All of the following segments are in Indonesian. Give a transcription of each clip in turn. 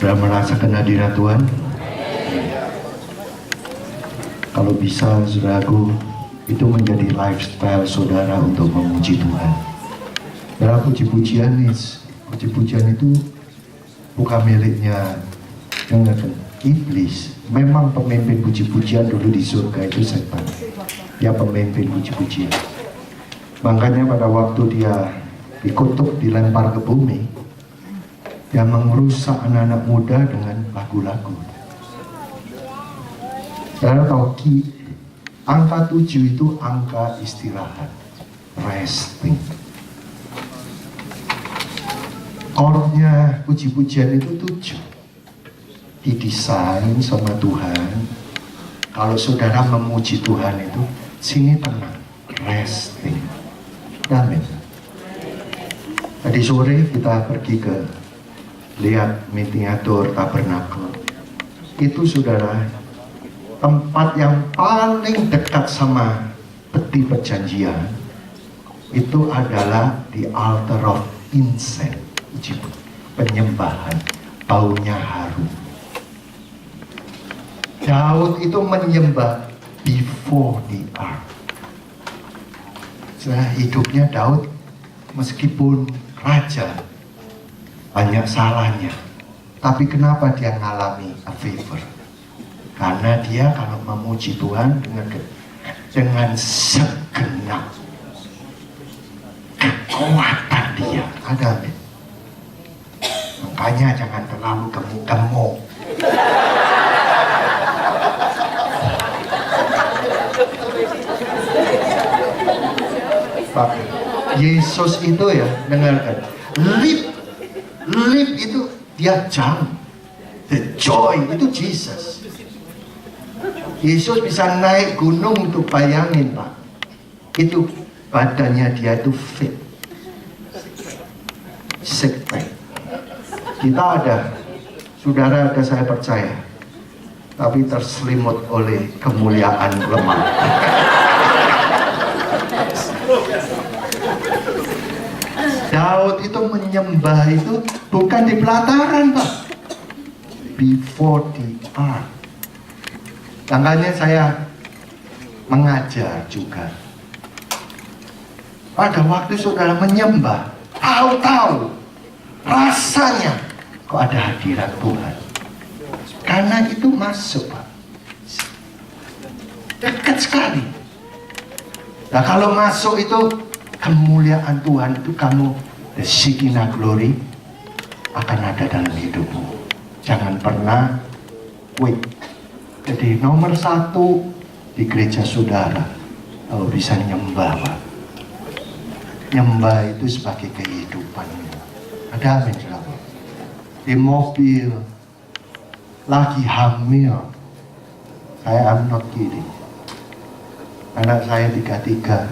Sudah merasakan hadirat Tuhan? Kalau bisa, saudaraku, itu menjadi lifestyle saudara untuk memuji Tuhan. Saudara, puji-pujian itu bukan miliknya iblis. Memang pemimpin puji-pujian dulu di surga itu setan. Dia pemimpin puji-pujian. Makanya pada waktu dia dikutuk, dilempar ke bumi, dia merusak anak-anak muda dengan lagu-lagu. Saudara tahu, angka 7 itu angka istirahat, resting. Chordnya puji-pujian itu 7. Didesain sama Tuhan. Kalau saudara memuji Tuhan itu, sini tenang, resting. Amin. Tadi sore kita pergi ke lihat miniatur tabernakel. Itu saudara, tempat yang paling dekat sama peti perjanjian itu adalah di altar of incense, penyembahan, baunya harum. Daud itu menyembah before the ark. Hidupnya Daud meskipun raja banyak salahnya, tapi kenapa dia mengalami a favor? Karena dia kalau memuji Tuhan dengan segenap kekuatan dia. Ada, makanya jangan terlalu gemuk-gemuk. Pak Yesus itu ya, dengarkan, lip itu dia jam, the joy itu Jesus. Yesus bisa naik gunung, untuk bayangin Pak, itu badannya dia itu fit, six pack. Kita ada, saudara ada, saya percaya, tapi terselimut oleh kemuliaan lemak. Daud itu menyembah itu bukan di pelataran Pak, before the ark. Makanya saya mengajar juga. Pada waktu saudara menyembah, tahu-tahu rasanya kok ada hadirat Tuhan. Karena itu masuk Pak, dekat sekali. Nah kalau masuk itu kemuliaan Tuhan itu, kamu the Shekinah glory akan ada dalam hidupmu. Jangan pernah quit. Jadi nomor 1 di gereja saudara, kalau bisa nyembah Pak. Nyembah itu sebagai kehidupan. Ada amin saudara. Di mobil, lagi hamil, saya am not kidding, anak saya 33,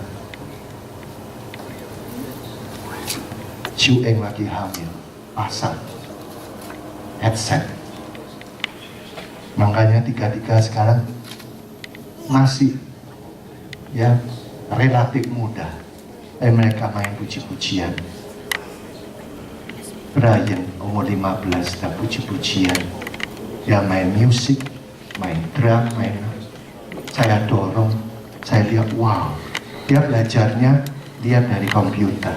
Ciueng lagi hamil, pasang headset. Makanya 33 sekarang masih ya relatif muda. Mereka main puji-pujian. Brian umur 15 dan puji-pujian. Dia main musik, main drum, saya dorong, saya lihat, wow, dia belajarnya dia dari komputer.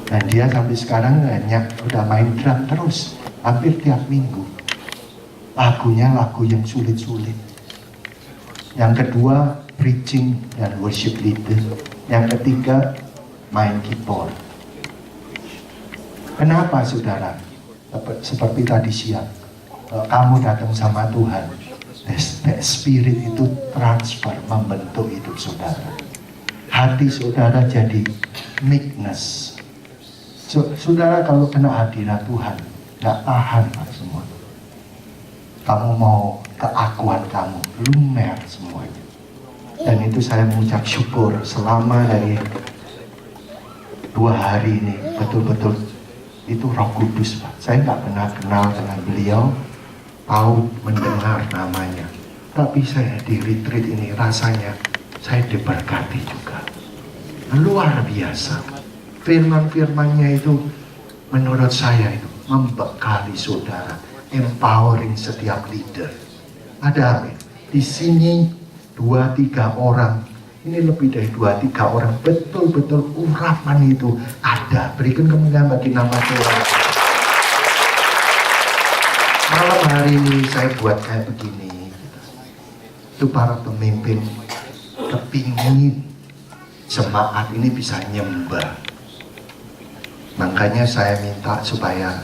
Dan dia sampai sekarang udah main drum terus, hampir tiap minggu. Lagunya lagu yang sulit-sulit. Yang kedua, preaching dan worship leader. Yang ketiga, main keyboard. Kenapa saudara? Seperti tadi siang, kamu datang sama Tuhan, the spirit itu transfer, membentuk hidup saudara. Hati saudara jadi meekness. Saudara kalau kena hadirat Tuhan, gak tahan Pak semua. Kamu mau keakuan kamu, lumer semuanya. Dan itu saya mengucap syukur selama dari 2 hari ini, betul-betul itu Roh Kudus Pak. Saya nggak pernah kenal dengan beliau, tahu mendengar namanya. Tapi saya di retreat ini rasanya saya diberkati juga. Luar biasa. Firman-firmannya itu menurut saya itu membekali saudara, empowering setiap leader. Ada amin. Di sini 2-3 orang, ini lebih dari 2-3 orang, betul-betul urapan itu ada. Berikan kemuliaan bagi nama Tuhan. Malam hari ini saya buat kayak begini. Itu para pemimpin kepingin jemaat ini bisa nyembah. Makanya saya minta supaya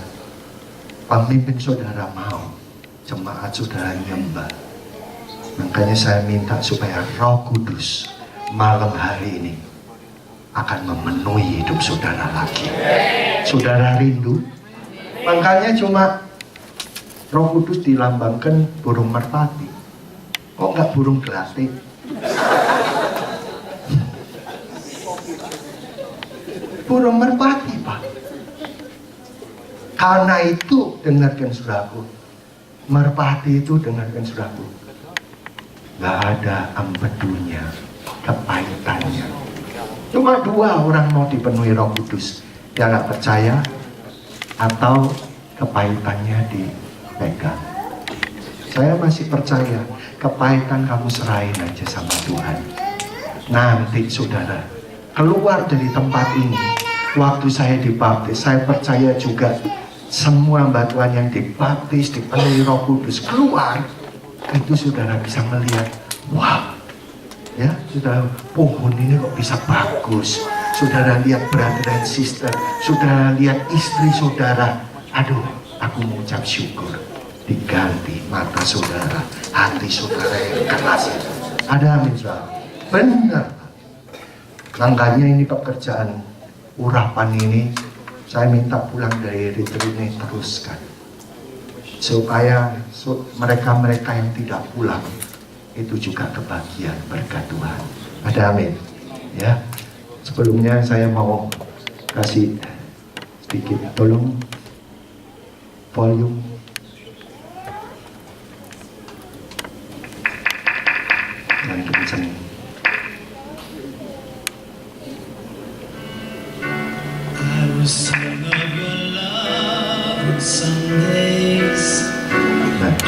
pemimpin saudara mau jemaat saudara nyembah. Makanya saya minta supaya Roh Kudus malam hari ini akan memenuhi hidup saudara lagi. Saudara rindu? Makanya cuma Roh Kudus dilambangkan burung merpati. Kok nggak burung gelatik? Burung merpati, Pak. Karena itu dengarkan saudaraku, merpati itu dengarkan saudaraku, nggak ada empedunya, kepahitannya. Cuma 2 orang mau dipenuhi Roh Kudus, dia nggak percaya atau kepahitannya dipegang. Saya masih percaya, kepahitan kamu serahin aja sama Tuhan. Nanti saudara keluar dari tempat ini, waktu saya dibaptis, saya percaya juga semua batuan yang dibaptis, dipenuhi Roh Kudus keluar, itu saudara bisa melihat, wah, ya, saudara, pohon ini kok bisa bagus. Saudara lihat brother and sister, saudara lihat istri saudara, aduh, aku mengucap syukur. Diganti mata saudara, hati saudara yang keras. Ada amin, saudara. Benar. Makanya ini pekerjaan urapan ini, saya minta pulang dari retreat ini teruskan. Supaya mereka-mereka yang tidak pulang, itu juga kebahagiaan berkat Tuhan. Ada amin. Ya. Sebelumnya saya mau kasih sedikit, tolong volume. Yang kencang. I will sing of your love on Sundays.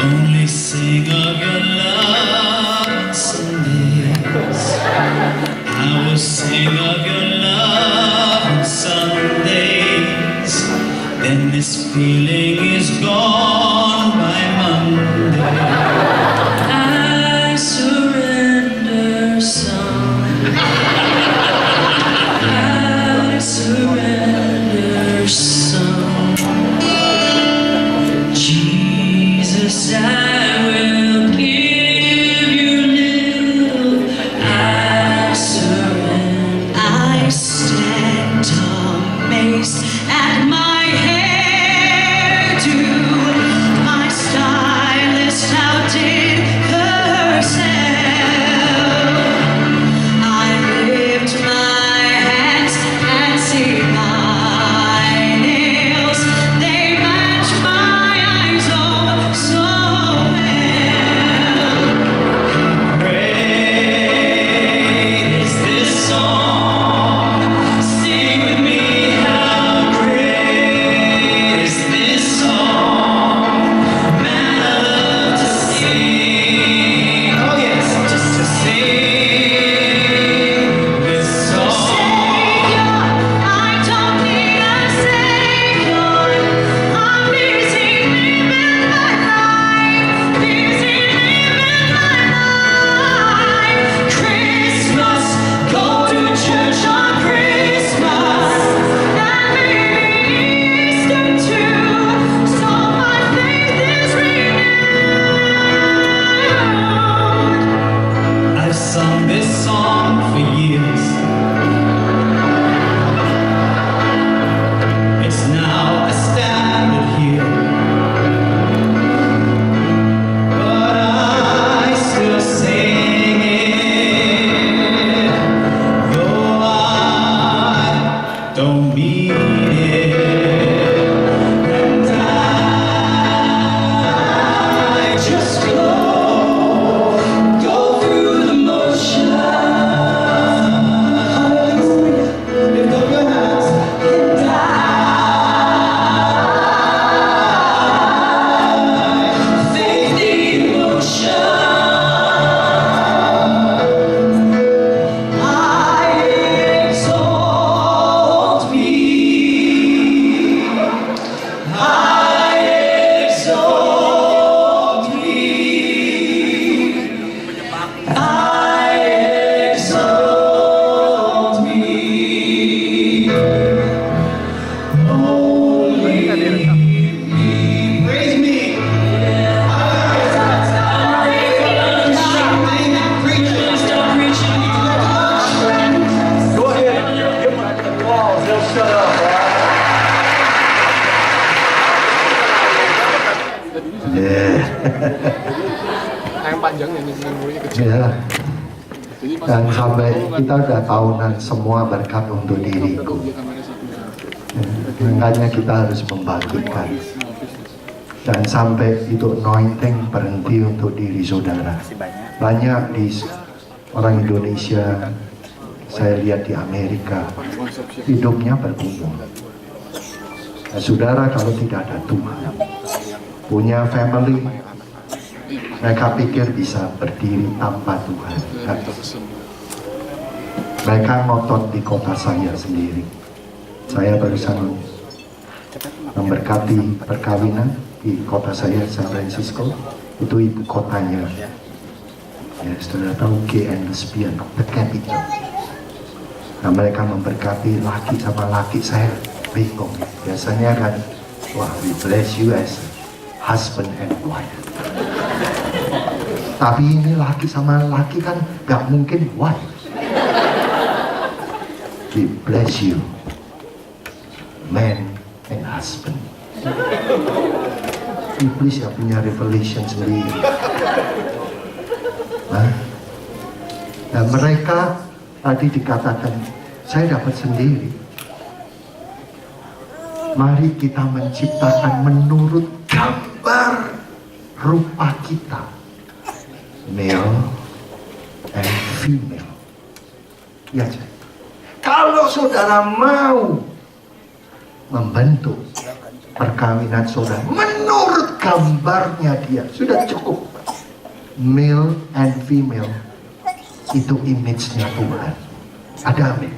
Only sing of your love on Sundays. I will sing of your love on Sundays. Then this feeling is gone by Monday. I surrender some. I surrender some. Jesus, I will give you little. I surrender. I stand amazed at my head. Ya. Dan sampai kita udah tahunan semua berkat untuk diriku. Makanya kita harus membagikan. Dan sampai itu anointing berhenti untuk diri saudara. Banyak di orang Indonesia, saya lihat di Amerika, hidupnya bergumul. Nah, saudara kalau tidak ada Tuhan, punya family, mereka pikir bisa berdiri tanpa Tuhan. Mereka ngotot di kota saya sendiri. Saya barusan memberkati perkawinan di kota saya, San Francisco. Itu ibu kotanya. Ya, saudara tahu gay and lesbian, the capital. Nah, mereka memberkati laki sama laki, saya bingung. Biasanya kan, wah, we bless you as husband and wife. Tapi ini laki sama laki kan gak mungkin wife. We bless you, man and husband. Iblis ya punya revelation sendiri. Nah, dan mereka tadi dikatakan, saya dapat sendiri. Mari kita menciptakan menurut gambar rupa kita, male and female. Ya, kalau saudara mau membentuk perkawinan saudara menurut gambarnya dia, sudah cukup. Male and female itu image-nya Tuhan. Ada amin.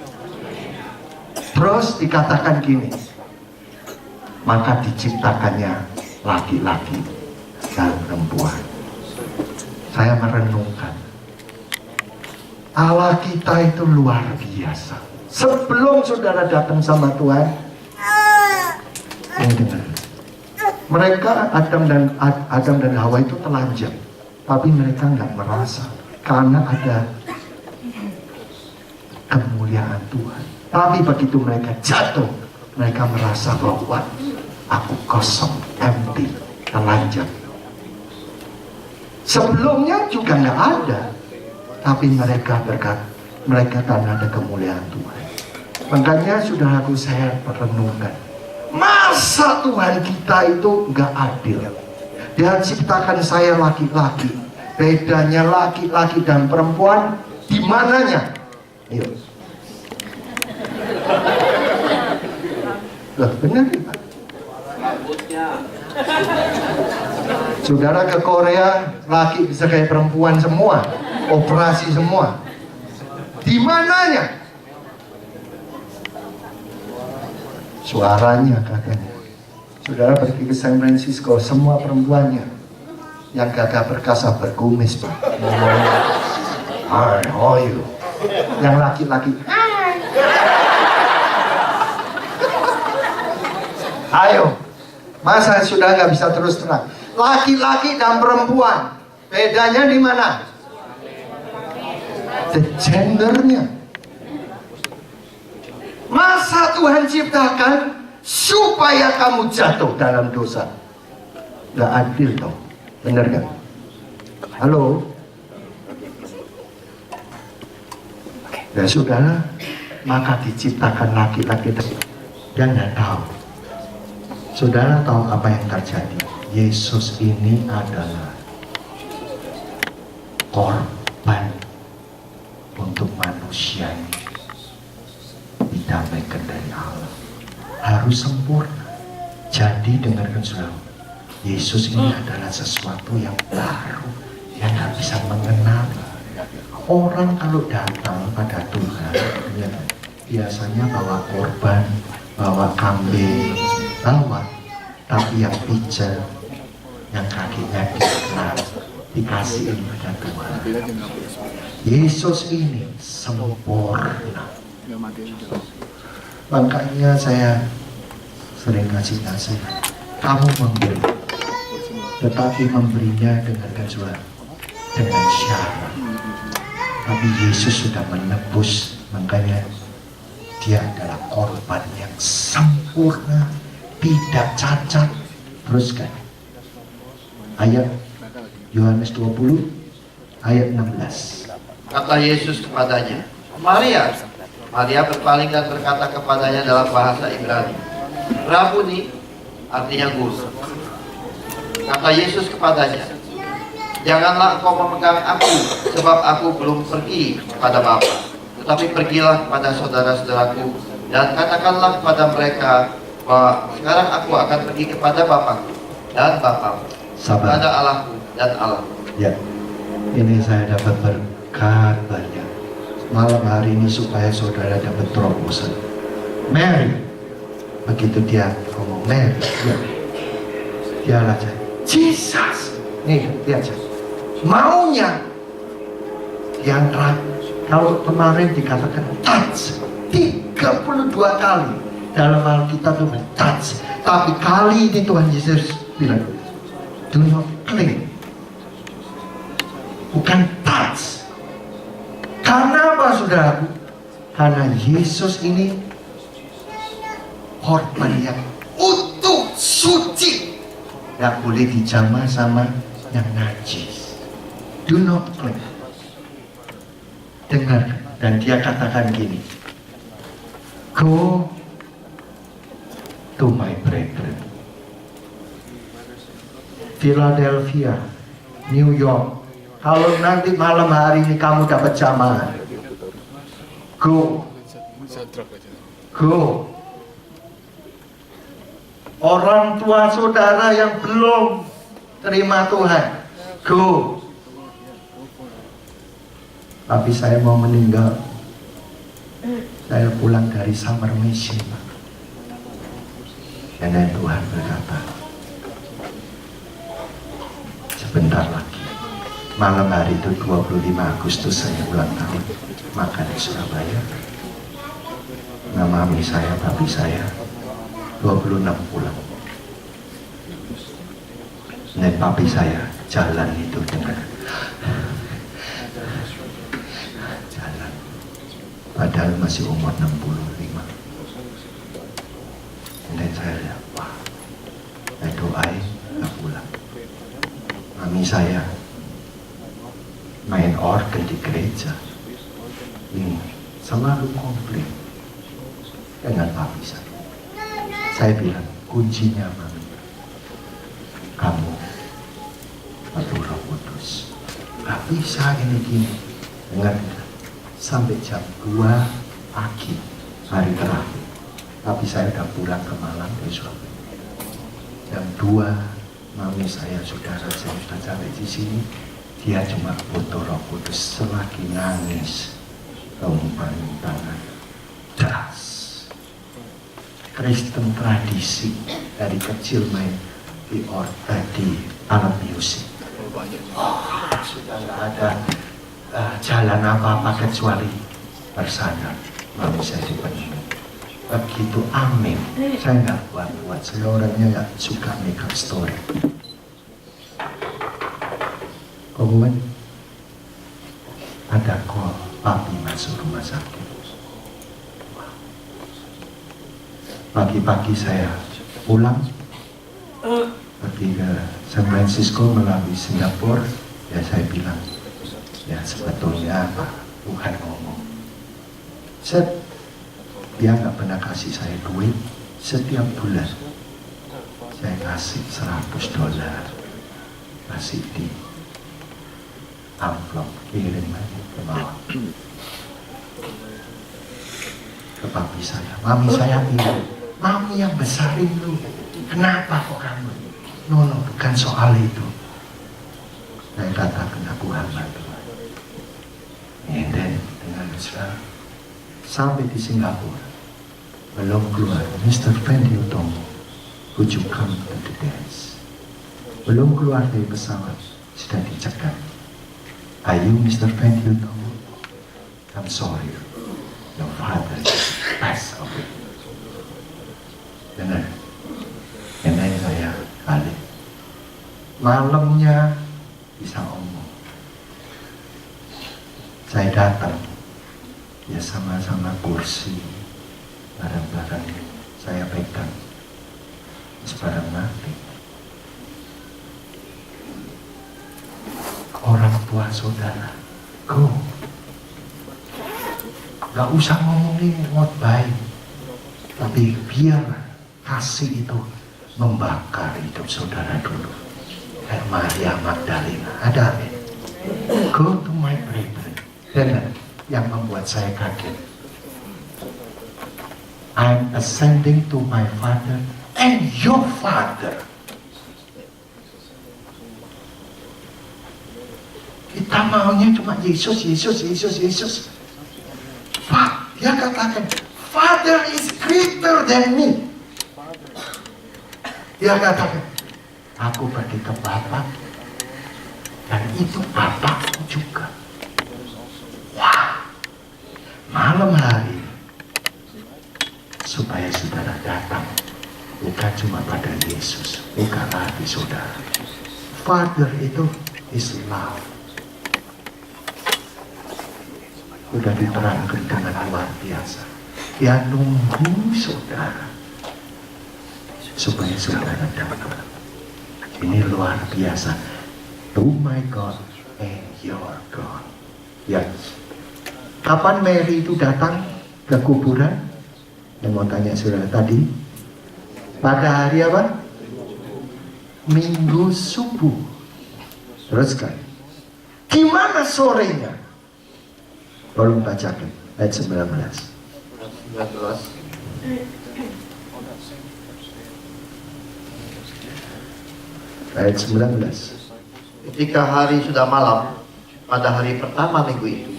Terus dikatakan gini, maka diciptakannya laki-laki dan perempuan. Saya merenungkan, Allah kita itu luar biasa. Sebelum saudara datang sama Tuhan, mereka Adam dan Hawa itu telanjang, tapi mereka nggak merasa karena ada kemuliaan Tuhan. Tapi begitu mereka jatuh, mereka merasa bahwa aku kosong, empty, telanjang. Sebelumnya juga nggak ada, tapi mereka berkat, mereka karena ada kemuliaan Tuhan. Makanya sudah saya perenungkan, masa Tuhan kita itu nggak adil? Dia ciptakan saya laki-laki, bedanya laki-laki dan perempuan di mananya? Yuk. Loh, benar ya? Saudara ke Korea, laki bisa kayak perempuan semua, operasi semua. Di mananya? Suaranya katanya. Saudara pergi ke San Francisco, semua perempuannya yang gagah perkasa berkumis, Pak. Hi, how are you? Yang laki-laki, ayo, masa sudah nggak bisa terus terang? Laki-laki dan perempuan, bedanya di mana? The gendernya. Masa Tuhan ciptakan supaya kamu jatuh dalam dosa? Nggak adil dong, bener kan? Halo? Ya saudara, maka diciptakan laki-laki. Dan nggak tahu. Saudara tahu apa yang terjadi? Yesus ini adalah korban untuk manusia ini didamaikan dari Allah. Harus sempurna. Jadi dengarkan saudara, Yesus ini adalah sesuatu yang baru, yang nggak bisa mengenal. Orang kalau datang pada Tuhan, ya, biasanya bawa korban, bawa kambing, bawa, tapi yang pijat, yang kakinya dikenal, dikasihin pada Tuhan. Yesus ini sempurna. Makanya saya sering kasih nasihat, kamu memberi, tetapi memberinya dengarkan suara, dengan syarat. Tapi Yesus sudah menebus, makanya dia adalah korban yang sempurna, tidak cacat. Teruskan ayat Yohanes 20 ayat 16. Kata Yesus kepadanya, Maria. Maria berpaling dan berkata kepadanya dalam bahasa Ibrani, Rabuni, artinya guru. Kata Yesus kepadanya, janganlah engkau memegang aku, sebab aku belum pergi kepada Bapa. Tetapi pergilah kepada saudara-saudaraku dan katakanlah kepada mereka bahwa sekarang aku akan pergi kepada Bapakku dan Bapamu, Sabar. kepada Allahku dan Allahmu. Ya, ini saya dapat berkat banyak malam hari ini supaya saudara dapat terobosan. Mary, begitu dia ngomong Mary, ya, dia aja Jesus. Nih, lihat saja. Maunya yang kalau kemarin dikatakan touch 32 kali dalam Alkitab itu touch, tapi kali ini Tuhan Yesus bilang do not cling, bukan touch. Karena apa saudaraku? Karena Yesus ini korban yang utuh, suci, tidak boleh dijamah sama yang najis. Do not cling. Dengar, dan dia katakan gini, go to my brethren, Philadelphia, New York. Kalau nanti malam hari ini kamu dapat jamaah, go. Orang tua saudara yang belum terima Tuhan, go. Tapi saya mau meninggal, saya pulang dari Summer Mission, dan Tuhan berkata, sebentar lagi, malam hari itu 25 Agustus saya ulang tahun, makan di Surabaya. Nah, mami saya, papi saya 26 pulang. Dan papi saya jalan itu dengan jalan, padahal masih umur 65. Dan saya lihat, wah, saya doain gak pulang. Mami saya main organ di gereja, ini selalu konflik dengan papi saya. Saya bilang, kuncinya mami, kamu perlu Roh Kudus. Gak bisa ini gini. Dengar, sampai jam 2 pagi hari terakhir. Tapi saya udah pulang ke Malang dari Surabaya. Jam 2 mami saya, saudara saya sudah sampai di sini. Dia cuma butuh Roh Kudus, selagi nangis, umpan tangan das. Kristen tradisi dari kecil main di alat musik. Sudah nggak ada jalan apa-apa kecuali bersandar. Mami saya dipenuhi. Begitu amin. Saya nggak buat. Saya orangnya nggak suka make up story. Kemudian ada call, papi masuk rumah sakit. Pagi-pagi saya pulang, pergi ke San Francisco melalui Singapura. Ya saya bilang, ya sebetulnya apa Tuhan ngomong. Dia nggak pernah kasih saya duit. Setiap bulan saya kasih $100, kasih di amplop, kirim aja ke bawah ke papi saya. Mami saya bilang, mami yang besarin lu, kenapa kok kamu? No, bukan soal itu. Saya katakan aku hamba Tuhan. And then dengan Israel sampai di Singapura, belum keluar, Mr. Fendi Utomo, would you come to the dance? Belum keluar dari pesawat, sudah dicegah. Are you Mr. Fendi Utomo? I'm sorry, your father passed away. Benar. Benar saya balik. Malamnya bisa omong. Saya datang, ya sama-sama kursi, barang-barang saya pegang, sebarang mati. Orang tua saudara. Go. Gak usah ngomongin ngotbah, tapi biar kasih itu membakar hidup saudara dulu. Kayak Maria Magdalena, ada amin. Go to my brethren. Dan yang membuat saya kaget, I'm ascending to my Father and your Father. Kita maunya cuma Yesus, Yesus, Yesus, Yesus. Pak, dia katakan, Father is greater than me. Dia katakan, aku pergi ke Bapa, dan itu Bapakku juga. Wah, malam hari, supaya saudara datang, bukan cuma pada Yesus, bukan hati saudara. Father itu is love. Sudah diterangkan dengan luar biasa. Dia nunggu saudara supaya saudara dapat. Ini luar biasa. To my God and your God. Ya. Kapan Mary itu datang ke kuburan? Yang mau tanya saudara tadi. Pada hari apa? Minggu subuh. Teruskan. Gimana sorenya? Tolong bacakan ayat 19. Ayat 19. Ketika hari sudah malam, pada hari pertama minggu itu,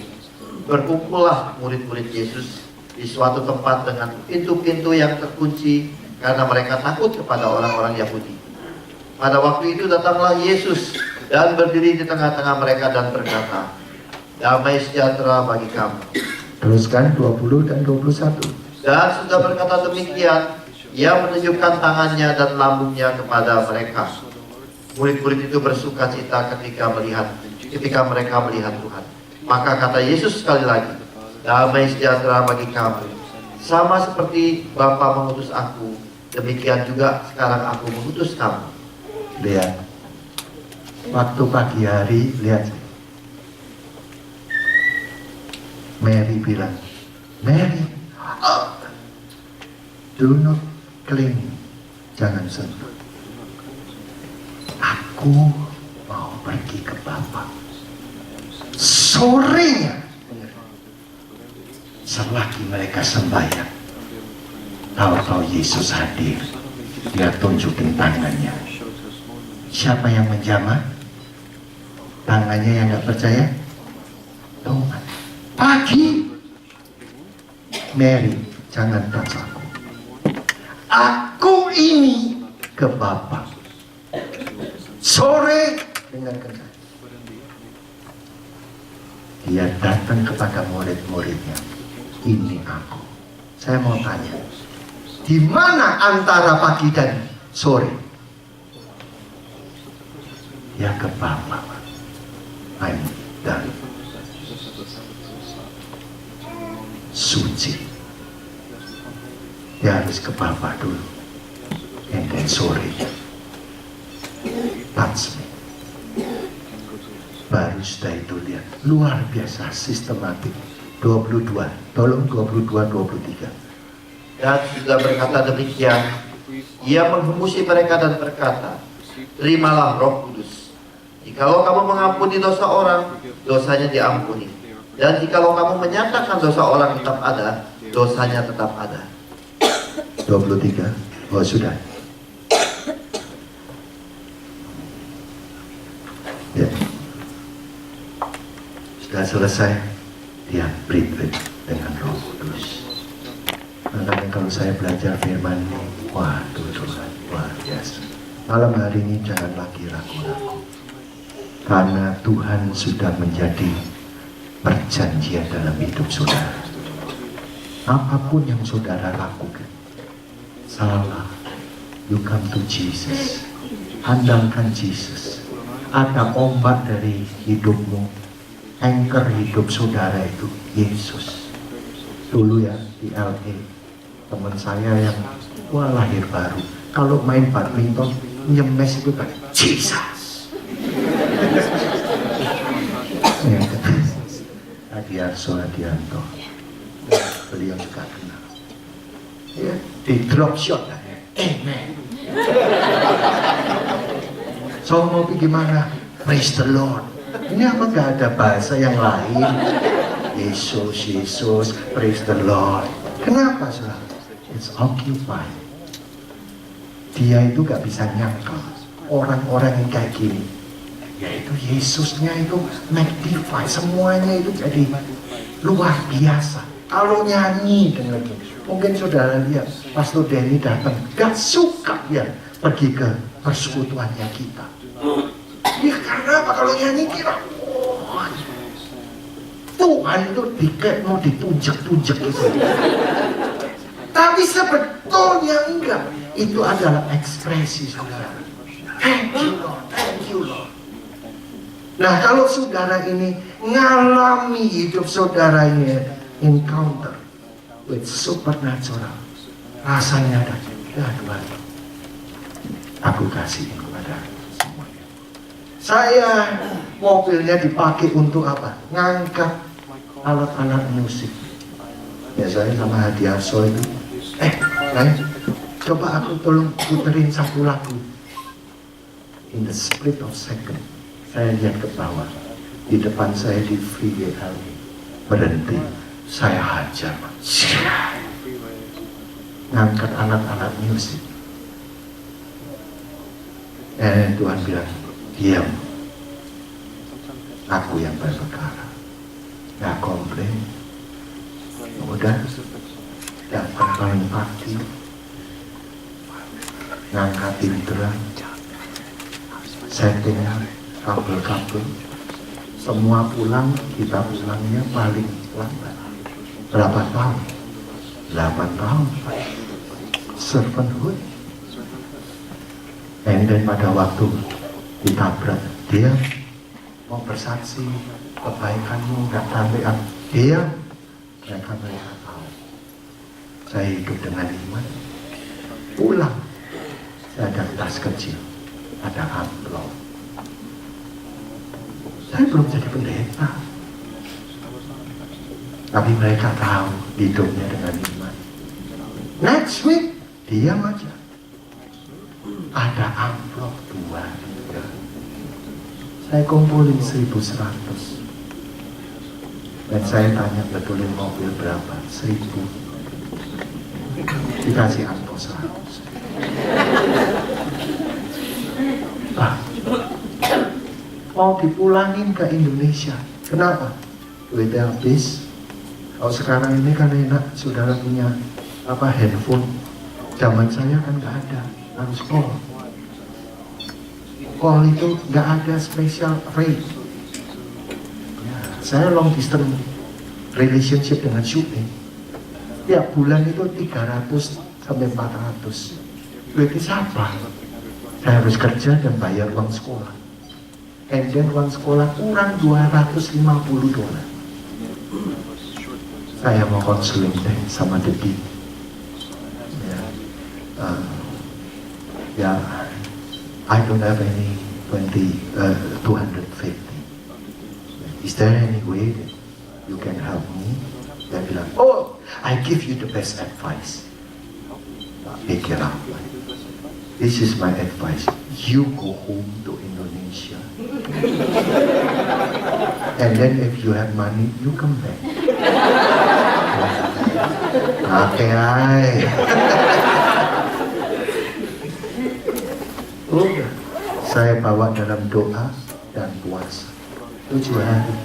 berkumpullah murid-murid Yesus di suatu tempat dengan pintu-pintu yang terkunci karena mereka takut kepada orang-orang Yahudi. Pada waktu itu datanglah Yesus dan berdiri di tengah-tengah mereka dan berkata, damai sejahtera bagi kamu. Teruskan 20 dan 21. Dan sudah berkata demikian, ia menunjukkan tangannya dan lambungnya kepada mereka. Murid-murid itu bersuka cita ketika mereka melihat Tuhan. Maka kata Yesus sekali lagi, damai sejahtera bagi kamu. Sama seperti Bapa mengutus aku, demikian juga sekarang aku mengutus kamu. Lihat, waktu pagi hari, lihat, Mary bilang, Mary, do not cling, jangan sentuh. Aku mau pergi ke Bapa. Sorenya, selagi mereka sembahyang, tahu-tahu Yesus hadir. Dia tunjukin tangannya. Siapa yang menjamah? Tangannya yang gak percaya? Tuhan. Pagi, Mary, jangan touch aku. Aku ini ke Bapa. Sore dengan kencang. Dia datang kepada murid-muridnya. Ini aku. Saya mau tanya, di mana antara pagi dan sore? Ya ke Bapa. I'm done. Suci. Dia harus ke Bapa dulu. And then sore. Touch me. Baru sudah itu lihat. Luar biasa sistematik. 22. Tolong 22-23. Dan sudah berkata demikian, ia menghembusi mereka dan berkata, terimalah Roh Kudus. Jikalau kamu mengampuni dosa orang, dosanya diampuni. Dan jikalau kamu menyatakan dosa orang tetap ada, dosanya tetap ada. 23. Oh sudah. Ya. Sudah selesai. Dia breathe dengan Roh Kudus. Makanya kalau saya belajar firman ini, waduh Tuhan, luar biasa. Malam hari ini jangan lagi ragu-ragu. Karena Tuhan sudah menjadi perjanjian dalam hidup saudara. Apapun yang saudara lakukan, salah, you come to Jesus. Andalkan Jesus. Ada ombak dari hidupmu, anchor hidup saudara itu Yesus. Dulu ya di LA, teman saya yang lahir baru, kalau main badminton nyemes itu kan Jesus. Hadiarso Hadianto. Beliau juga kenal. Ya, di drop shot. Amen. So mau gimana? Praise the Lord. Ini apa gak ada bahasa yang lain? Yesus, Yesus, praise the Lord. Kenapa saudara? It's occupied. Dia itu gak bisa nyangka orang-orang yang kayak gini. Yaitu Yesusnya itu magnify, semuanya itu jadi luar biasa. Kalau nyanyi dengan mungkin saudara lihat Pastor Denny datang, gak suka ya pergi ke persekutuannya kita. Ya karena apa? Kalau nyanyi kira Tuhan itu mau ditunjuk-tunjuk gitu. Tapi sebetulnya enggak. Itu adalah ekspresi saudara. Thank you Lord, thank you Lord. Nah kalau saudara ini ngalami hidup saudara ini encounter with supernatural, rasanya ada, ya Tuhan, aku kasih kepada semuanya. Saya mobilnya dipakai untuk apa? Ngangkat alat-alat musik. Ya saya sama Hadiarso itu, coba aku tolong puterin satu lagu. In the split of second, saya lihat ke bawah. Di depan saya di freeway alley. Berhenti, saya hajar. Ngangkat alat-alat musik. Tuhan bilang, diam. Aku yang berperkara. Gak komplain. Udah, datang paling pagi. Ngangkatin drum. Setting kabel-kabel. Semua pulang, kita pulangnya paling lambat. Berapa tahun? 8 tahun. Servanthood. And then pada waktu ditabrak, dia mau bersaksi kebaikanmu gak sampai dia mereka tahu saya hidup dengan iman. Pulang, saya ada tas kecil, ada amplop. Saya belum jadi pendeta, tapi mereka tahu hidupnya dengan iman. Next week, diam aja. Ada amplop 2, 3. Saya kumpulin 1.100. Dan saya tanya betulin mobil berapa? 1.000. Dikasih amplop 100. Mau dipulangin ke Indonesia. Kenapa? Duitnya habis. Kalau sekarang ini kan enak, saudara punya handphone. Zaman saya kan nggak ada, harus call. Call itu nggak ada special rate. Ya, saya long distance relationship dengan Syuting. Tiap bulan itu 300 sampai 400. Duitnya siapa? Saya harus kerja dan bayar uang sekolah. And then uang sekolah kurang $250. Saya mau konseling deh sama Debbie. I don't have any 250. Is there any way that you can help me? Dia bilang, oh, I give you the best advice. Pikir apa? This is my advice. You go home to Indonesia. And then if you have money, you come back. Okay, udah, saya bawa dalam doa dan puasa 7 hari.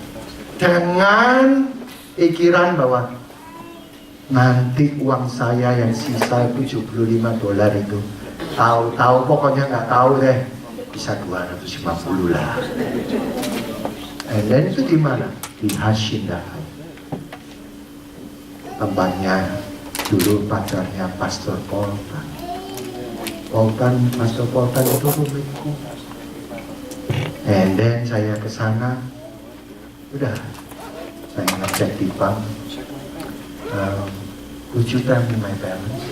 Dengan pikiran bahwa nanti uang saya yang sisa $75 itu, tahu-tahu pokoknya nggak tahu deh, bisa 250 lah. And then itu di mana? Di Hasyindahai. Tempatnya dulu pacarnya Pastor Poltan. Pastor Poltan itu rumitku. And then saya ke sana, udah, saya ngecek di bank. Would you tell me my balance?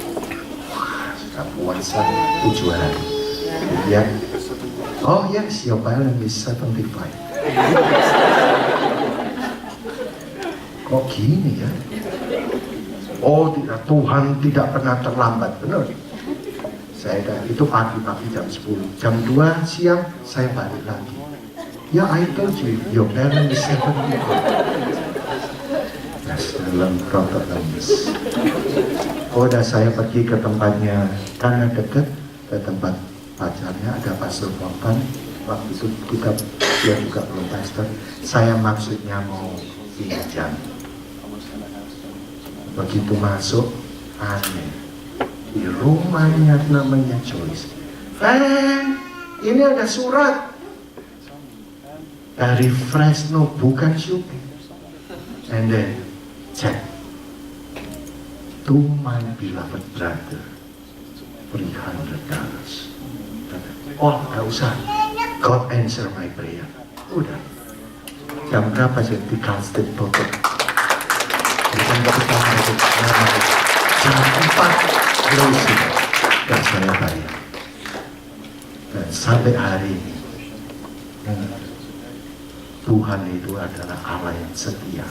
Sudah puasa 7 hari. Kemudian, oh yes, your balance is 75. Kok gini ya? Oh tidak, Tuhan tidak pernah terlambat, benar. Itu pagi-pagi jam 10. Jam 2 siang saya balik lagi. Ya, I told you, your parents is 7 people. That's the problems. Udah saya pergi ke tempatnya, karena deket ke tempat pacarnya, ada pastor Bongkan. Waktu itu dia juga belum pastor. Saya maksudnya mau pinjam. Begitu masuk, aneh. Di rumahnya namanya Joyce. Ini ada surat dari Fresno, bukan Shopee. And then check to my beloved brother, $300. Oh, gak usah. God answer my prayer. Udah. Jam berapa sih di Calsted Bogor? Bukan kebetulan itu. Jam 4 closing. Dan saya bayar. Dan sampai hari ini Tuhan itu adalah Allah yang setia.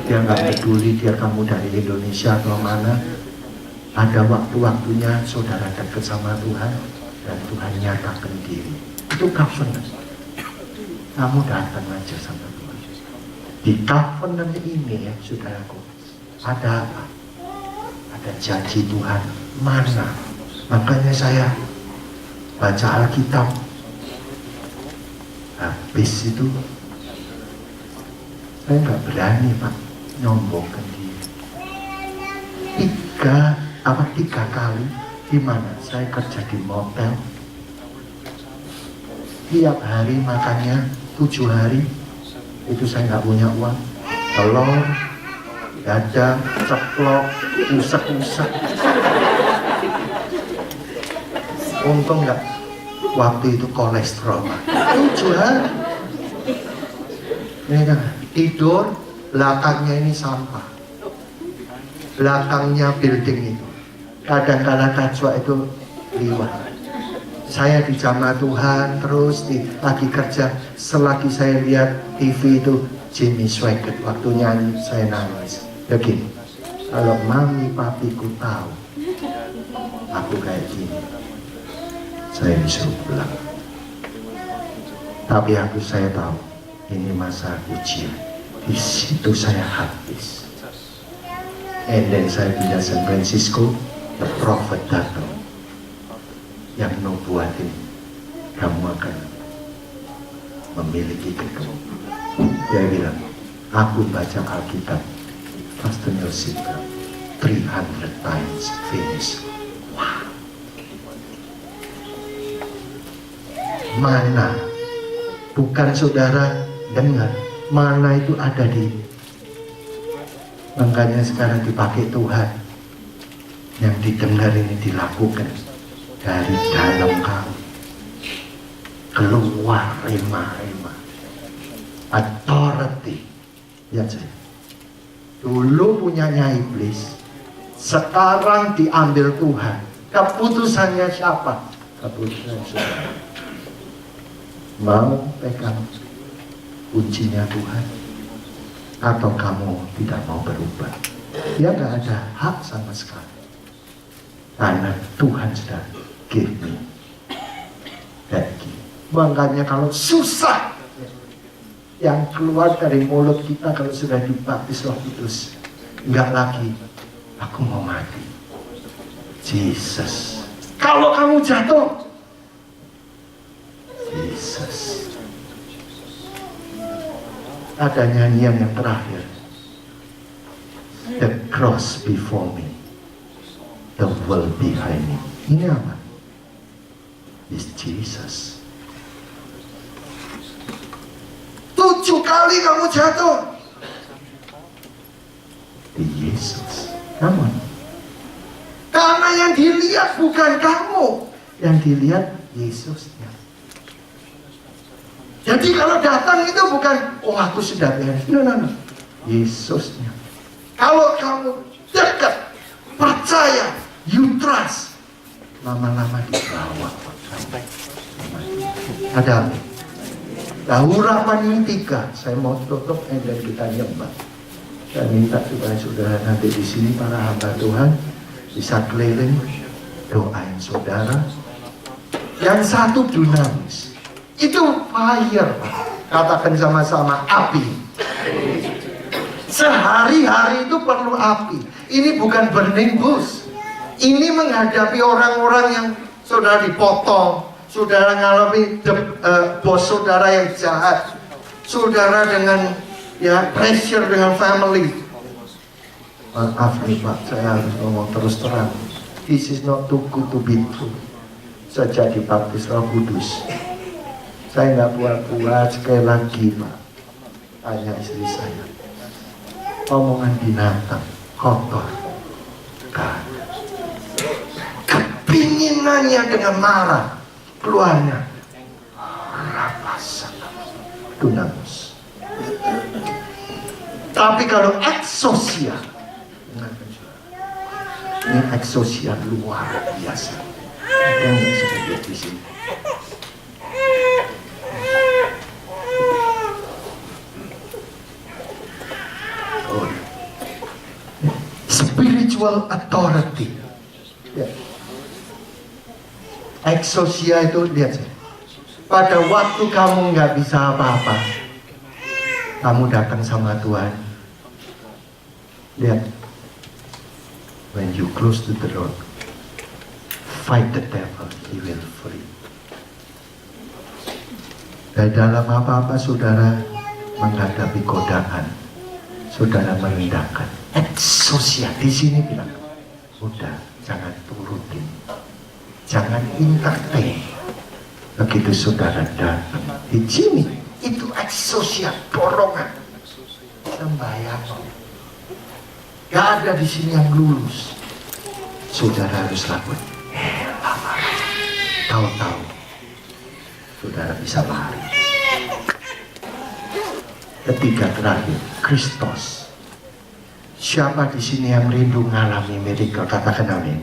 Dia nggak peduli dia kamu dari Indonesia atau mana. Ada waktu-waktunya saudara dekat sama Tuhan dan Tuhan nyatakan diri. Itu covenant. Kamu datang aja sama Tuhan. Di covenant ini ya saudaraku, ada apa? Ada janji Tuhan. Mana? Makanya saya baca Alkitab. Habis itu saya nggak berani Pak nyombongkan diri. Tiga kali di mana saya kerja di motel. Tiap hari makannya 7 hari itu saya nggak punya uang. Telur, dada, ceplok, usek-usek. Untung nggak waktu itu kolesterol. 7 hari. Ini kan tidur, belakangnya ini sampah. Belakangnya building itu. Kadang-kadang kacwa itu liwat. Saya dijamah Tuhan terus lagi kerja. Selagi saya lihat TV itu Jimmy Swaggart waktu nyanyi saya nangis. Begini, kalau mami papiku tahu aku kayak gini, saya disuruh pulang. Tapi saya tahu ini masa ujian. Di situ saya habis. And then saya pindah San Francisco, the prophet datang yang nubuatin kamu akan memiliki gedung. Dia bilang, aku baca Alkitab, fasten your seatbelt, 300 times finish. Wow. Mana? Bukan saudara dengar, mana itu ada di. Makanya sekarang dipakai Tuhan. Yang didengar ini dilakukan dari dalam kamu. Keluar rema-rema. Authority. Ya saya. Dulu punyanya iblis. Sekarang diambil Tuhan. Keputusannya siapa? Keputusan saudara. Mau pegang kuncinya Tuhan, atau kamu tidak mau berubah? Dia nggak ada hak sama sekali, karena Tuhan sudah give me that key. Makanya kalau susah, yang keluar dari mulut kita kalau sudah dibaptis Roh Kudus, nggak lagi aku mau mati. Jesus. Kalau kamu jatuh, Jesus. Ada nyanyian yang terakhir. The cross before me, the world behind me. Ini apa? Is Jesus. 7 kali kamu jatuh di Yesus. Kamu. Karena yang dilihat bukan kamu, yang dilihat Yesusnya. Jadi kalau datang itu bukan, oh aku sudah beres. No. Yesusnya. Kalau kamu dekat, percaya, you trust, lama-lama dibawa. Ada apa? Hurapan ini 3. Saya mau tutup dan kita nyembah. Saya minta supaya saudara nanti di sini para hamba Tuhan bisa keliling doain saudara. Yang satu dunamis, itu fire, Pak. Katakan sama-sama, api. Sehari-hari itu perlu api. Ini bukan burning bush. Ini menghadapi orang-orang yang saudara dipotong, saudara ngalami bos saudara yang jahat, saudara dengan pressure dengan family. Maaf nih Pak, saya harus ngomong terus terang. This is not too good to be true. Sejak dibaptis Roh Kudus, saya nggak buat-buat. Sekali lagi Pak, tanya istri saya, omongan binatang kotor, kan? Kepinginannya dengan marah, keluarnya rapasan, dunamis. Tapi kalau eksosia, ini eksosia luar biasa. Ada yang bisa lihat di sini. Oh, spiritual authority. Ya. Eksosia itu, lihat sih. Pada waktu kamu nggak bisa apa-apa, kamu datang sama Tuhan. Lihat, when you close to the Lord, fight the devil, he will flee. Dari dalam apa-apa saudara menghadapi godaan, saudara merendahkan. Eksosia di sini bilang, udah jangan turutin, jangan entertain. Begitu saudara datang di sini, itu eksosia, dorongan, sembahyang. Gak ada di sini yang lulus. Saudara harus lakukan. Tahu-tahu, saudara bisa lari. Ketiga terakhir, Kristus. Siapa di sini yang rindu mengalami miracle? Katakan amin.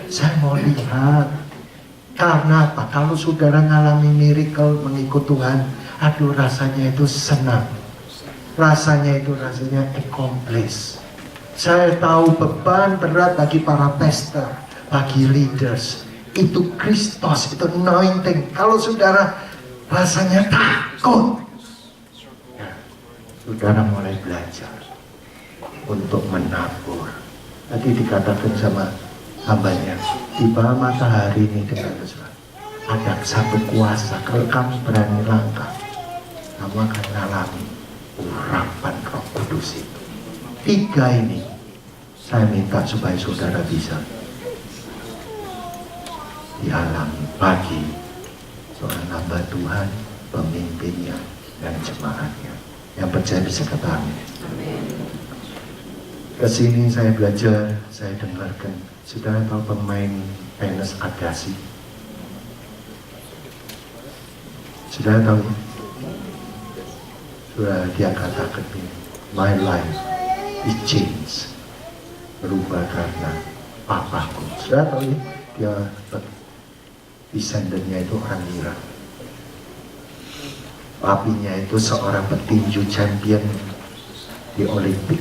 Saya mau lihat. Karena apa? Kalau saudara mengalami miracle mengikut Tuhan, aduh rasanya itu senang. Rasanya accomplish. Saya tahu beban berat bagi para pastor, bagi leaders. Itu Kristus, itu anointing. Kalau saudara rasanya takut, ya, saudara mulai belajar untuk menabur. Tadi dikatakan sama hambanya, di bawah matahari ini dengan ada satu kuasa. Kalau kamu berani langkah, kamu akan mengalami urapan Roh Kudus itu. Tiga ini saya minta supaya saudara bisa dialami bagi seorang hamba Tuhan, pemimpinnya dan jemaatnya. Yang percaya bisa kata amin. Kesini saya belajar, saya dengarkan. Saudara tahu pemain tenis Agassi? Saudara tahu ya? Saudara, dia katakan ini, my life is changed, berubah karena papaku. Saudara tahu ya? Dia descendantnya itu orang Irak. Papinya itu seorang petinju champion di Olimpik.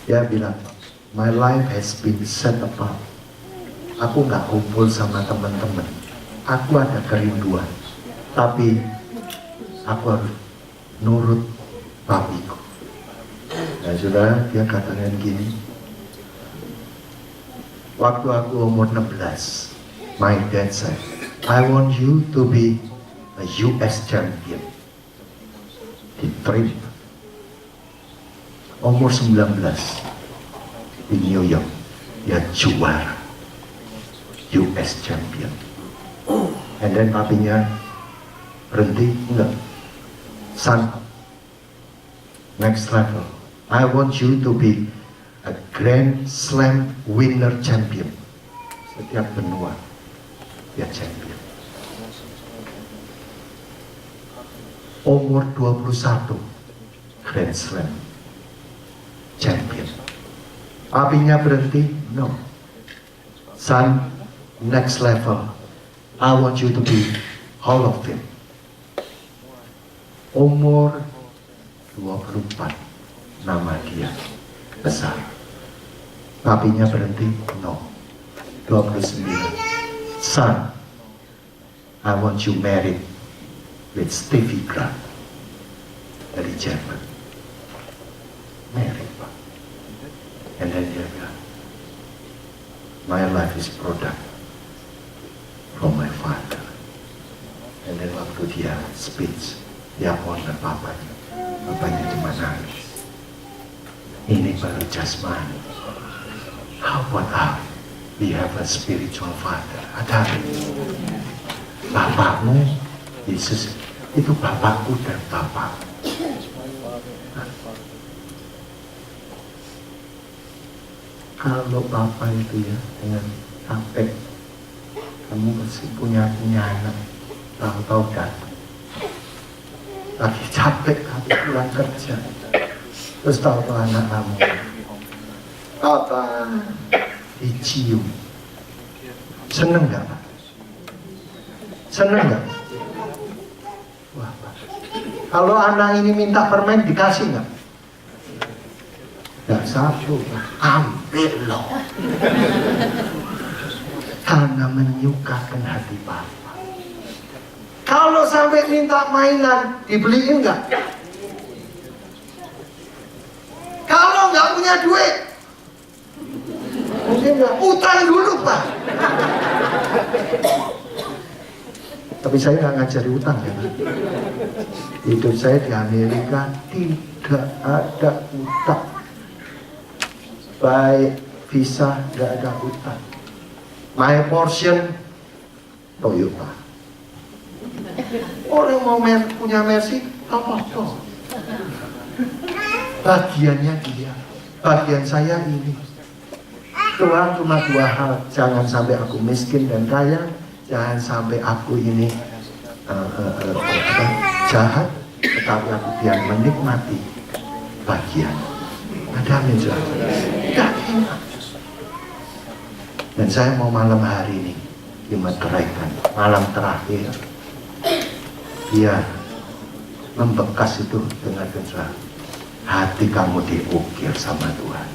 Dia bilang, my life has been set apart. Aku nggak kumpul sama teman-teman. Aku ada kerinduan, tapi aku harus nurut papiku. Nah, saudara, dia katakan gini. Waktu aku umur 16, my dad said, I want you to be a US champion. Di train. Umur 19 di New York, dia juara US champion. And then papinya berhenti, enggak. Son, next level. I want you to be a Grand Slam winner champion. Setiap benua dia champion. Umur 21 Grand Slam champion. Papinya berhenti, no. Son, next level. I want you to be Hall of Fame. Umur 24 nama dia besar. Papinya berhenti, no. 29. Son, I want you married with Steffi Graf dari Jerman. Married, Pak. And then dia bilang, my life is product from my father. And then waktu dia speech, dia honor bapaknya. Bapaknya cuma nangis. Ini baru jasmani. How about us? We have a spiritual father. Ada bapakmu, Yesus, itu bapakku dan bapak. Kalau bapak itu ya dengan capek, kamu masih punya anak, tahu-tahu datang. Lagi capek, kamu pulang kerja, terus tahu-tahu anak kamu, apa? Dicium. Seneng gak, Pak? Seneng gak? Wah, Pak. Kalau anak ini minta permen, dikasih gak? Gak satu, Pak. Ambil loh. Karena menyukakan hati Bapak. Kalau sampai minta mainan, dibeliin gak? Kalau gak punya duit, mungkin nggak, utang dulu Pak. Tapi saya nggak ngajari utang ya Pak. Hidup saya di Amerika tidak ada utang. Baik visa nggak ada utang. My portion Toyota. Orang mau punya Mercy apa-apa. Bagiannya dia, bagian saya ini. Tuhan cuma dua hal, jangan sampai aku miskin dan kaya, jangan sampai aku ini jahat, tetapi aku biar menikmati bagian. Ada amin saudara? Tidak enak. Dan saya mau malam hari ini dimeteraikan, malam terakhir, biar membekas itu dengan saudara. Hati kamu diukir sama Tuhan.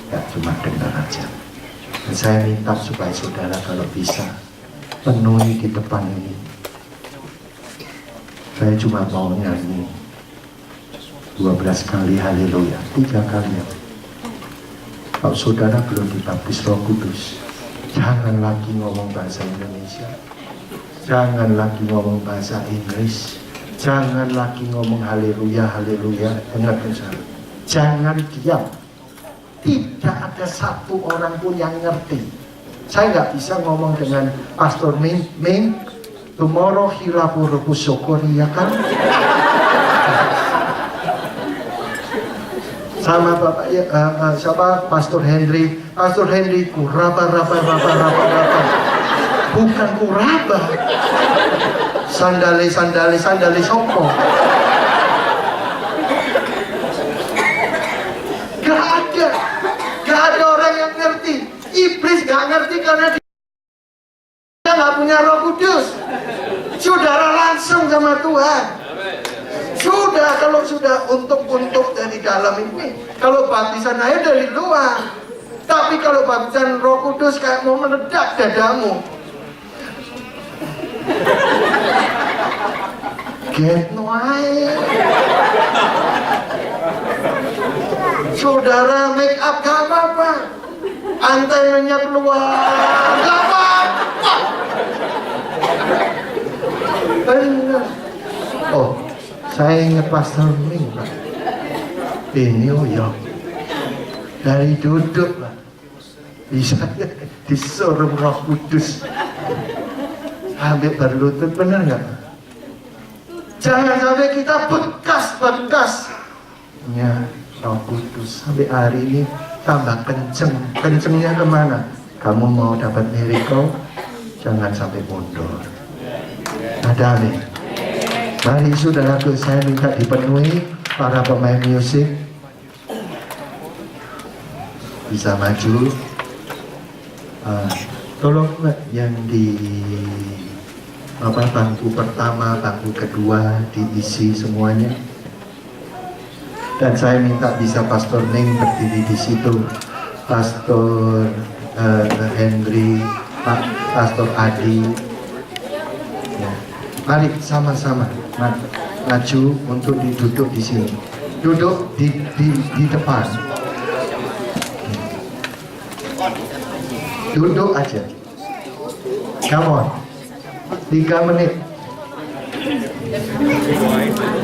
Gak cuma dengar aja. Dan saya minta supaya saudara kalau bisa penuhi di depan ini. Saya cuma mau nyanyi 12 kali haleluya, 3 kali. Kalau saudara belum dibaptis Roh Kudus, jangan lagi ngomong bahasa Indonesia, jangan lagi ngomong bahasa Inggris, jangan lagi ngomong haleluya, haleluya. Dengarkan saya, jangan diam. Tidak ada satu orang pun yang ngerti. Saya nggak bisa ngomong dengan Pastor Ming, tomorrow hilapur pusokori, ya kan? Sama Bapak ya, siapa? Pastor Henry, kuraba, bukan kuraba. Sandali sopo. Gak ada orang yang ngerti. Iblis gak ngerti karena dia gak punya Roh Kudus. Saudara langsung sama Tuhan. Sudah, kalau sudah untuk dari dalam ini. Kalau baptisan air dari luar. Tapi kalau baptisan Roh Kudus kayak mau meledak dadamu. Get no air. Saudara make up gak apa-apa, antenanya keluar gak apa-apa. Benar. Oh, saya ingat Pastor Ming Pak. Di New York, dari duduk Pak, bisa disuruh Roh Kudus sampai berlutut. Benar nggak? Jangan sampai kita bekas ya Roh Kudus. Sampai hari ini tambah kencengnya kemana? Kamu mau dapat miracle, jangan sampai mundur. Ada nih. Mari saudaraku, saya minta dipenuhi para pemain musik bisa maju. Tolong yang di bangku pertama, bangku kedua diisi semuanya. Dan saya minta bisa Pastor Ning berdiri di situ, Pastor Henry, Pastor Adi. Ya. Mari sama-sama maju untuk duduk di sini. Duduk di depan. Duduk aja. Come on. 3 menit.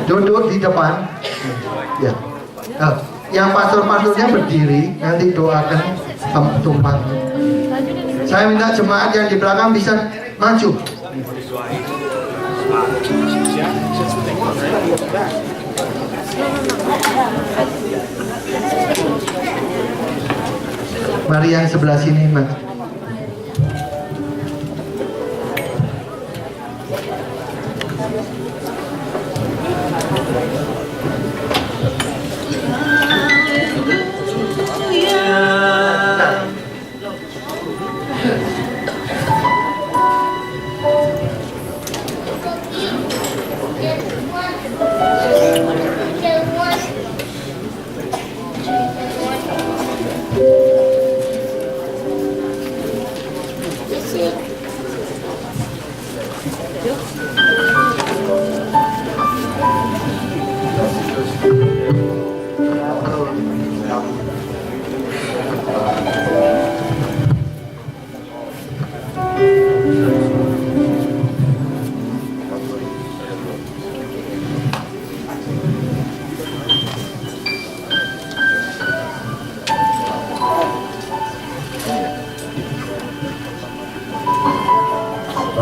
Duduk di depan. Ya. Yang pastor-pastornya berdiri, nanti doakan tumpang. Saya minta jemaat yang di belakang bisa maju. Mari yang sebelah sini, Mas.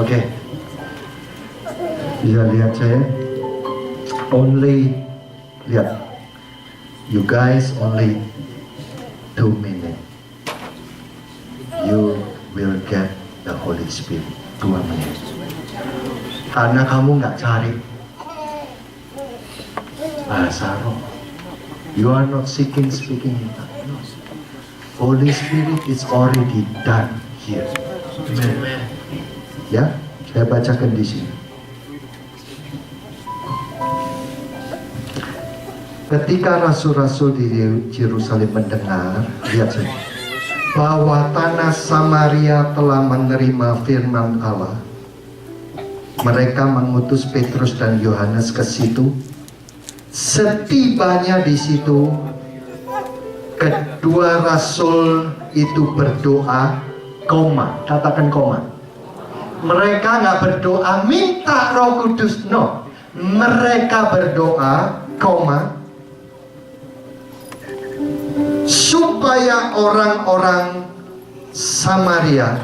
Oke, bisa lihat saya. Only lihat, you guys only 2 minutes. You will get the Holy Spirit. 2 menit. Karena kamu nggak cari bahasa roh. You are not seeking speaking in tongues. No. Holy Spirit is already done here. Amen. Ya, saya bacakan di sini. Ketika rasul-rasul di Yerusalem mendengar, lihat saja, bahwa tanah Samaria telah menerima firman Allah, mereka mengutus Petrus dan Yohanes ke situ. Setibanya di situ, kedua rasul itu berdoa, katakan koma. Mereka nggak berdoa minta Roh Kudus, no. Mereka berdoa, supaya orang-orang Samaria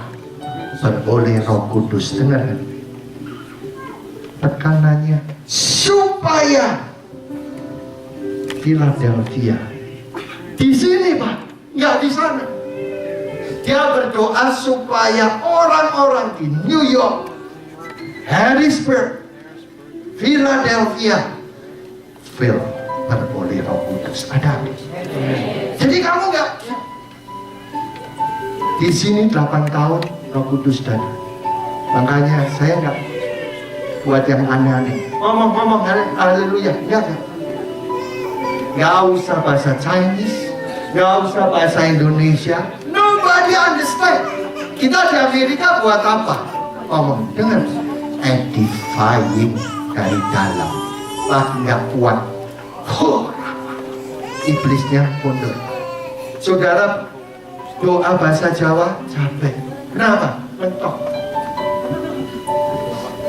beroleh Roh Kudus. Dengar, tekanannya supaya Philadelphia. Di sini, Pak, nggak di sana. Dia berdoa supaya orang-orang di New York, Harrisburg, Philadelphia beroleh Roh Kudus. Ada. Jadi kamu nggak di sini 8 tahun Roh Kudus dan makanya saya nggak buat yang aneh-aneh. Ngomong haleluya, nggak usah bahasa Chinese, nggak usah bahasa Indonesia. Nobody understand. Kita di Amerika buat apa? Ngomong, dengar, edifying dari dalam. Lagi nggak kuat, iblisnya mundur. Saudara doa bahasa Jawa capek. Kenapa? Mentok.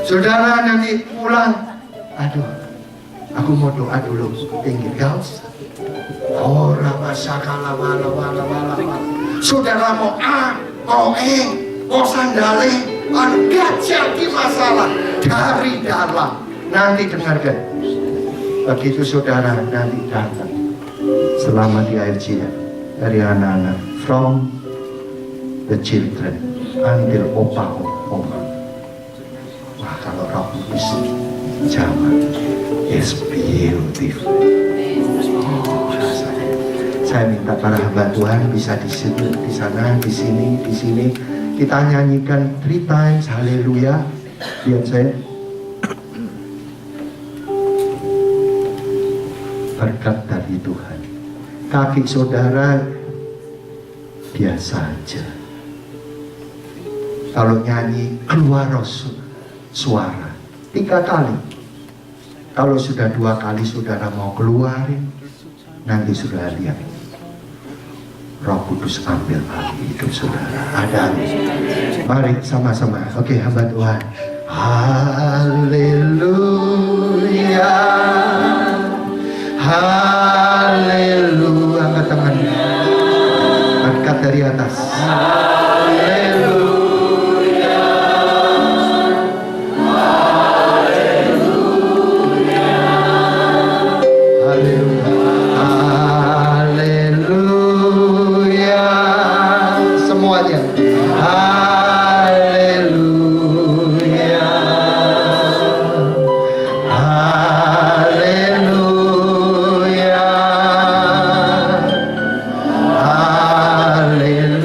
Saudara nanti pulang, aduh, aku mau doa dulu. Pinggir gaus. Orang masakala wala. Saudara mau mau sandale, enggak jadi masalah dari dalam. Nanti dengarkan. Begitu saudara nanti datang selama di IGF dari anak-anak, from the children until oma. Wah, kalau Roh Kudus zaman is beautiful. Saya minta para hamba Tuhan bisa di situ, di sana, di sini. Kita nyanyikan 3 times haleluya. Lihat saya. berkat dari Tuhan. Kaki saudara biasa aja. Kalau nyanyi keluar suara 3 kali. Kalau sudah 2 kali saudara mau keluarin, nanti saudara lihat Roh Kudus ambil alih hidup saudara. Ada alih. Mari sama-sama. Oke, hamba Tuhan. Haleluya. Haleluya. Angkat tangan. Angkat dari atas. Haleluya. Haleluya. Haleluya. Semuanya. Haleluya. Haleluya. Haleluya.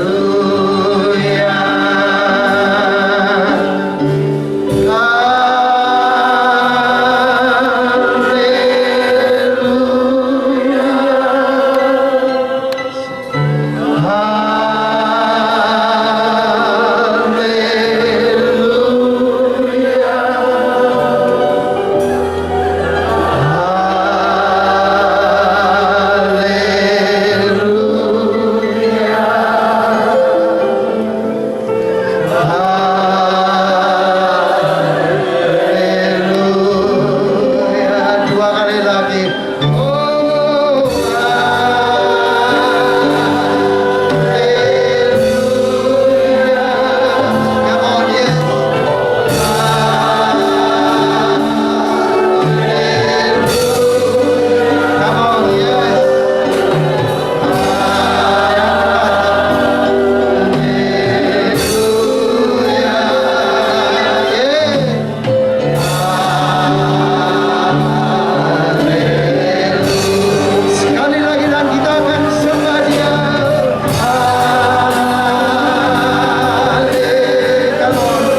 Dua kali lagi. Oh, haleluya. Come on, yes. Haleluya. Come on, yes. Sekali lagi dan kita akan sembah Dia. Haleluya. Oh,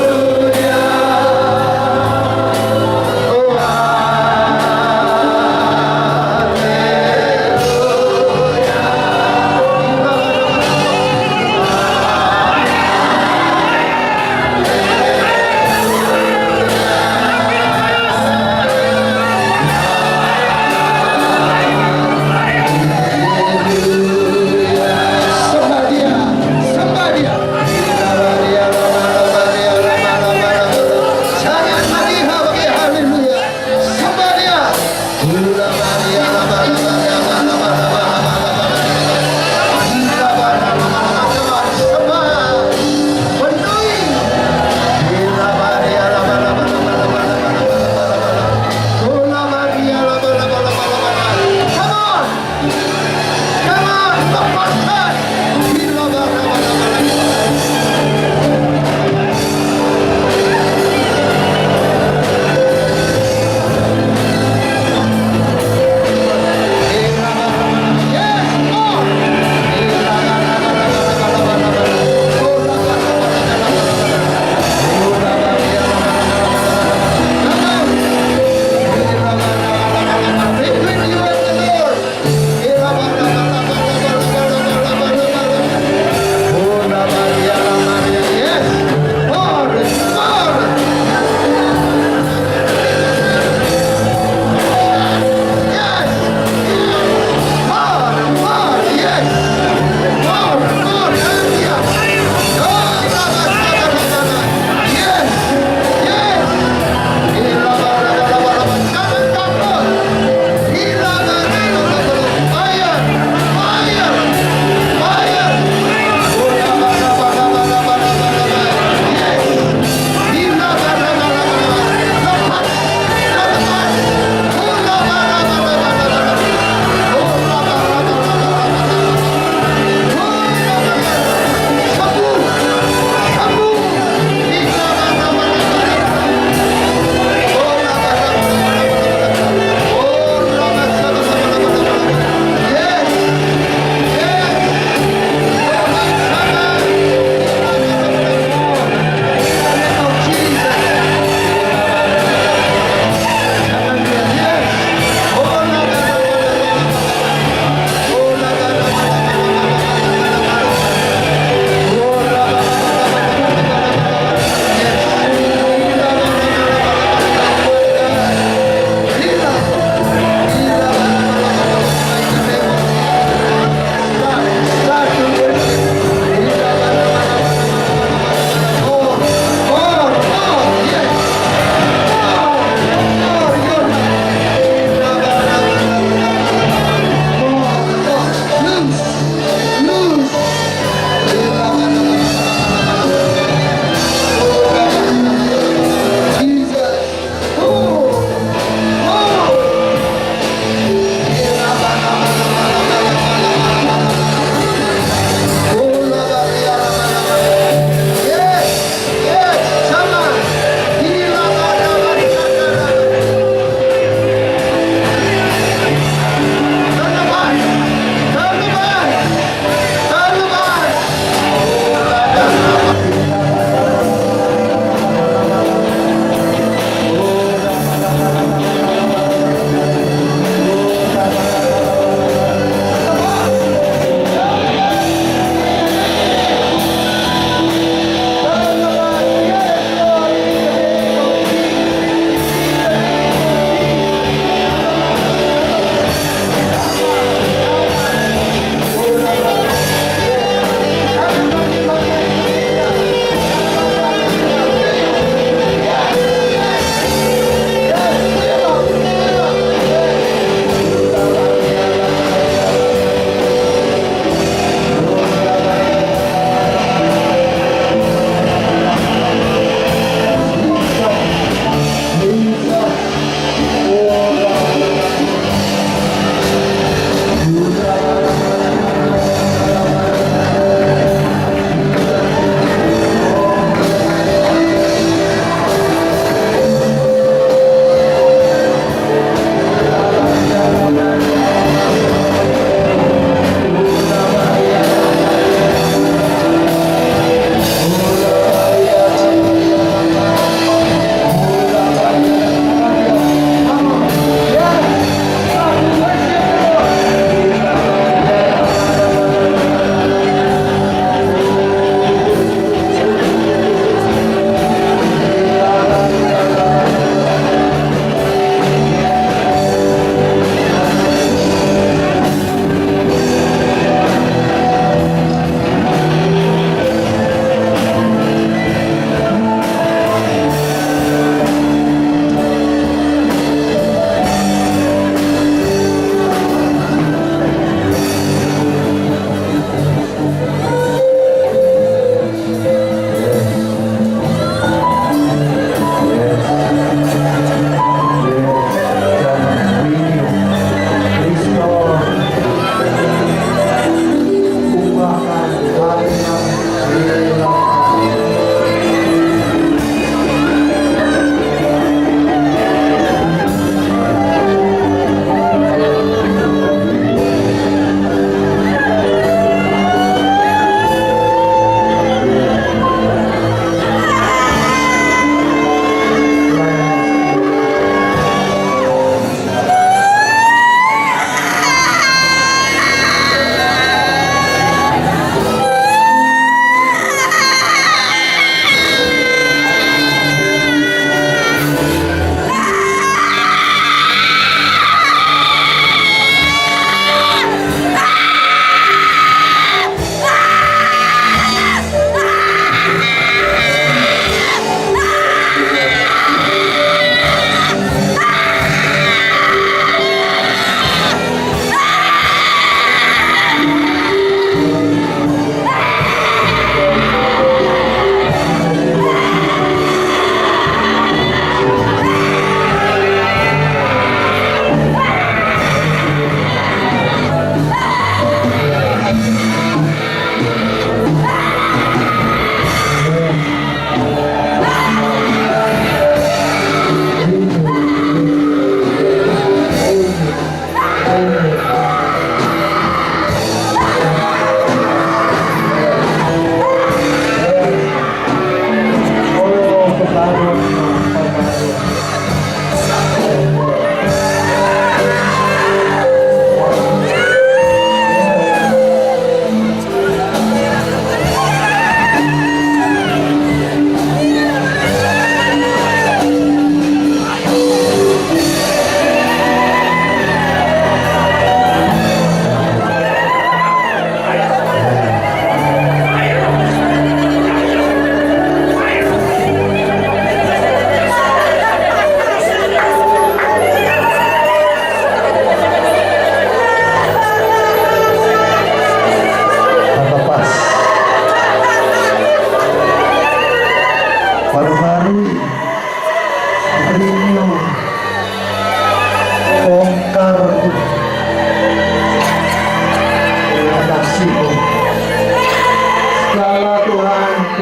sembah Dia, sembah Dia. Jangan lagi bagi haleluya. Sembah Dia. Sembah. Penuhi. Come on. Come on, lepaskan.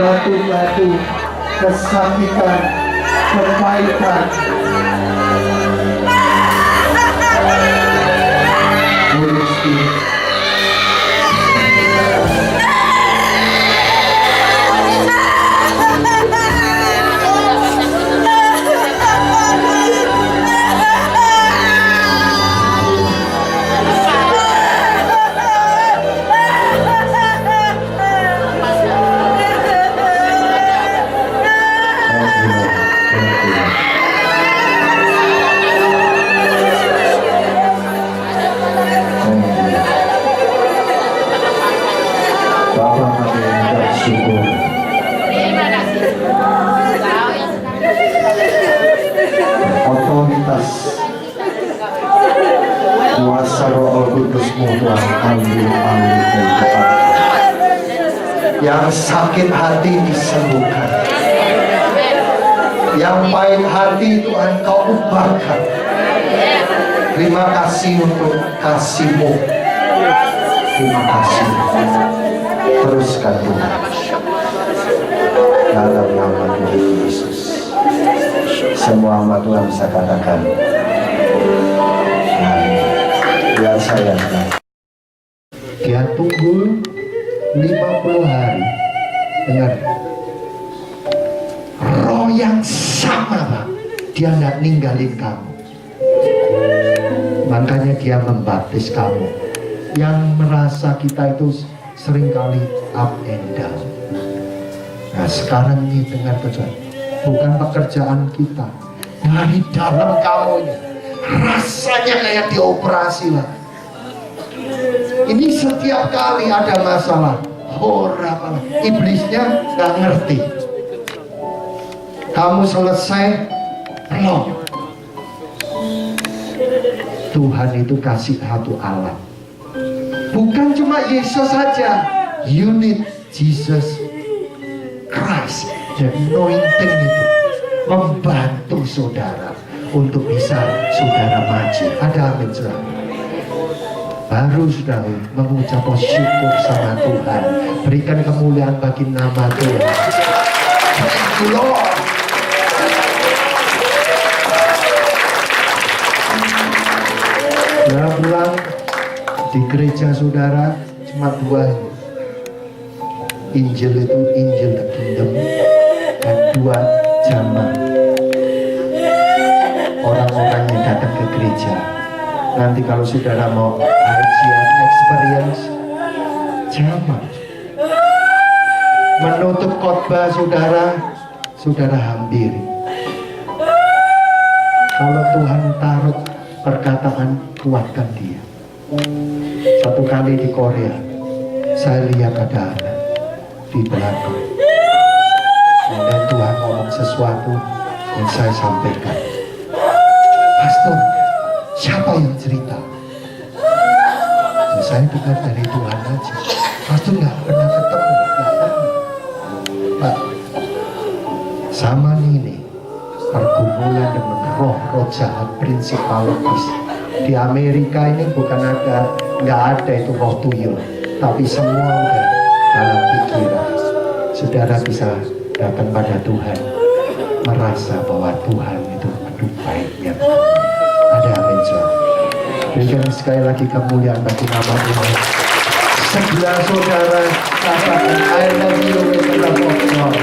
batu-batu kesakitan, kepahitan. Holy Spirit, Bapa kami bersyukur otoritas kuasa Roh Kudus-Mu Tuhan ambil alih kehidupan yang sakit hati disembuhkan, yang pahit hati Tuhan Kau ubahkan. Terima kasih untuk kasih-Mu. Terima kasih. Teruskan Tuhan dalam nama Tuhan Yesus. Semua hamba Tuhan bisa katakan amin. Biar saya dia tunggu 50 hari. Dengar, roh yang sama Pak, dia nggak ninggalin kamu. Makanya dia membaptis kamu. Yang merasa kita itu seringkali up and down. Nah sekarang ini dengar Tuhan, bukan pekerjaan kita, dari dalam kamu ini rasanya kayak dioperasi lah. Ini setiap kali ada masalah, iblisnya nggak ngerti. Kamu selesai, belum. Tuhan itu kasih satu alat. Bukan cuma Yesus saja, you need Jesus Christ. The anointing itu membantu saudara untuk bisa saudara maju. Ada amin saudara? Baru saudara mengucap syukur sama Tuhan. Berikan kemuliaan bagi nama Tuhan. Thank you Lord. Saya bilang di gereja saudara cuma dua. Injil itu Injil the Kingdom dan dua zaman. Orang-orang yang datang ke gereja. Nanti kalau saudara mau kajian experience, zaman. Menutup khotbah saudara hampiri. Kalau Tuhan taruh perkataan, kuatkan dia. Satu kali di Korea, saya lihat ada anak di belakang. Dan Tuhan ngomong sesuatu yang saya sampaikan. Pastor, siapa yang cerita? Dan saya dengar dari Tuhan aja. Pastor nggak pernah ketemu, Pak. Sama ini pergumulan dengan roh-roh jahat prinsipalitas. Di Amerika ini bukan ada, nggak ada itu roh tuyul, tapi semua udah dalam pikiran. Saudara bisa datang pada Tuhan, merasa bahwa Tuhan itu aduh baiknya. Ada amin saudara. Berikan sekali lagi kemuliaan bagi nama Tuhan. Sebelah saudara katakan I love you with the love of God.